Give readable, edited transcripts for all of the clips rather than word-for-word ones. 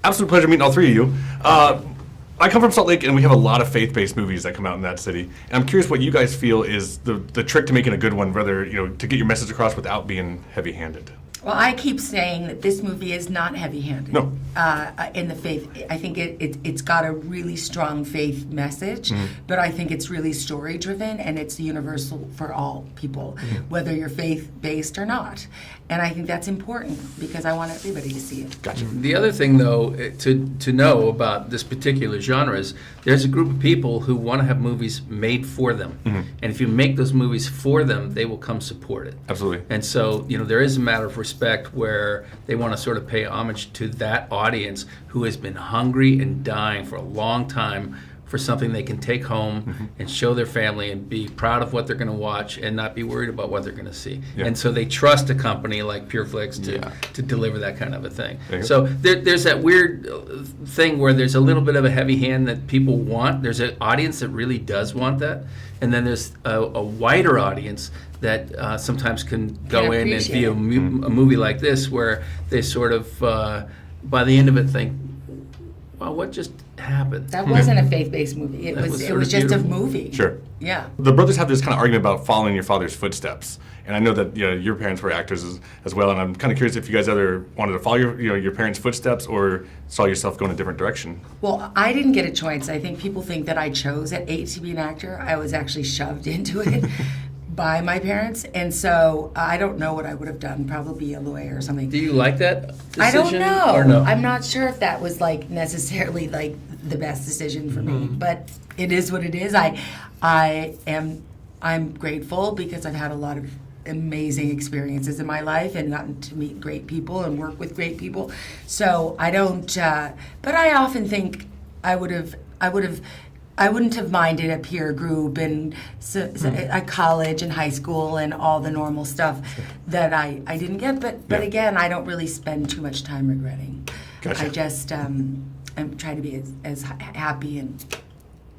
Absolute pleasure meeting all three of you. I come from Salt Lake, and we have a lot of faith-based movies that come out in that city. And I'm curious what you guys feel is the trick to making a good one, whether, to get your message across without being heavy-handed. Well, I keep saying that this movie is not heavy-handed. No. In the faith, I think it's got a really strong faith message, but I think it's really story-driven, and it's universal for all people, whether you're faith-based or not. And I think that's important because I want everybody to see it. Gotcha. The other thing, though, to know about this particular genre is there's a group of people who want to have movies made for them. And if you make those movies for them, they will come support it. Absolutely. And so, there is a matter of respect where they want to sort of pay homage to that audience who has been hungry and dying for a long time for something they can take home and show their family and be proud of what they're going to watch and not be worried about what they're going to see. Yeah. And so they trust a company like PureFlix to deliver that kind of a thing. So there's that weird thing where there's a little bit of a heavy hand that people want. There's an audience that really does want that. And then there's a wider audience that sometimes can go in and view a movie like this where they sort of, by the end of it, think, wow, what just happened? That wasn't a faith-based movie. It was just a movie. Sure. Yeah. The brothers have this kind of argument about following your father's footsteps. And I know that your parents were actors as well, and I'm kind of curious if you guys ever wanted to follow your parents' footsteps or saw yourself going a different direction. Well, I didn't get a choice. I think people think that I chose at 8 to be an actor. I was actually shoved into it by my parents, and so I don't know what I would have done. Probably be a lawyer or something. Do you like that decision? I don't know. Or no? I'm not sure if that was necessarily the best decision for me, but it is what it is. I'm grateful because I've had a lot of amazing experiences in my life and gotten to meet great people and work with great people. So I don't, but I often think I wouldn't have minded a peer group and a college and high school and all the normal stuff that I didn't get. But again, I don't really spend too much time regretting. Gotcha. I just I'm trying to be as happy and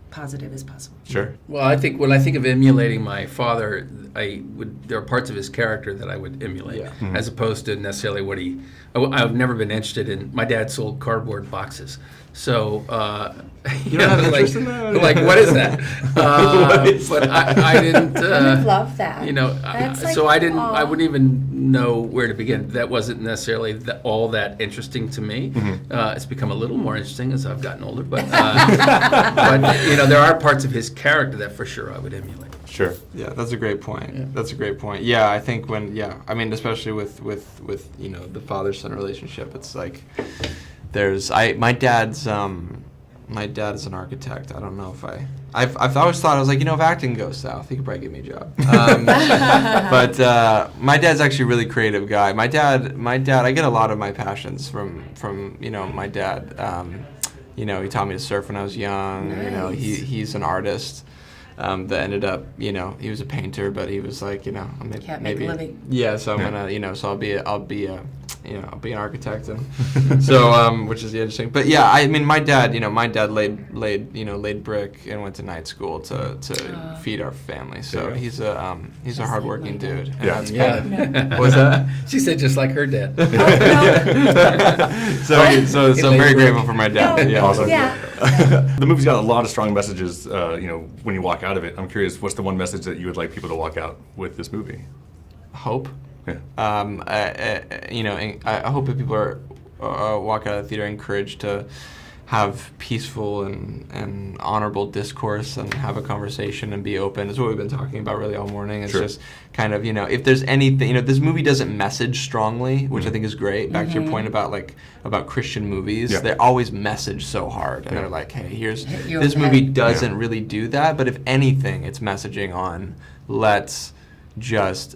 positive as possible. Sure. Well, I think when I think of emulating my father, there are parts of his character that I would emulate, as opposed to necessarily what he. I've never been interested in. My dad sold cardboard boxes, so you don't have interest in that? Like what is that? But I didn't. I love that. So I didn't. I wouldn't even know where to begin. That wasn't necessarily all that interesting to me. It's become a little more interesting as I've gotten older, but there are parts of his character that for sure I would emulate. Sure. Yeah, that's a great point. Yeah. That's a great point. Yeah, I think especially with the father-son relationship, it's like my dad's an architect. I don't know if I've always thought, I was like, if acting goes south, he could probably give me a job. But my dad's actually a really creative guy. My dad, I get a lot of my passions from my dad. He taught me to surf when I was young. Nice. He's an artist. That ended up, he was a painter, but he was like, Can't make a living. Yeah, so I'm gonna, so I'll be an architect, and so which is interesting. But yeah, I mean, my dad laid brick and went to night school to feed our family. So he's a hardworking dude. And Yeah. What was that? She said just like her dad. So very grateful for my dad. No. Yeah. Awesome. Yeah. The movie's got a lot of strong messages, when you walk out of it. I'm curious, what's the one message that you would like people to walk out with this movie? Hope. Yeah. I hope that people are walk out of the theater encouraged to have peaceful and honorable discourse and have a conversation and be open. It's what we've been talking about really all morning. It's just kind of, if there's anything, this movie doesn't message strongly, which I think is great. Back to your point about Christian movies, they always message so hard. And they're like, hey, this movie doesn't really do that. But if anything, it's messaging on, let's just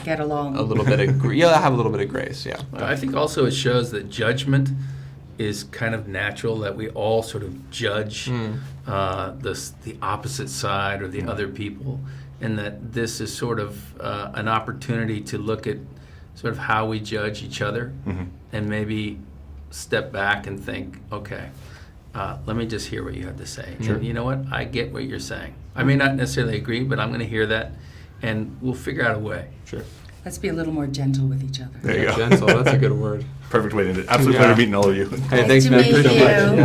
get along a little bit of have a little bit of grace. I think also it shows that judgment is kind of natural, that we all sort of judge the opposite side or the other people, and that this is sort of an opportunity to look at sort of how we judge each other and maybe step back and think, okay, let me just hear what you have to say. Sure. And you know what? I get what you're saying. I may not necessarily agree, but I'm going to hear that, and we'll figure out a way. Sure. Let's be a little more gentle with each other. There you go. Gentle, that's a good word. Perfect way to end it. Absolute Yeah. pleasure meeting all of you. Hey, thanks, to man. meet Appreciate it. you. Yeah.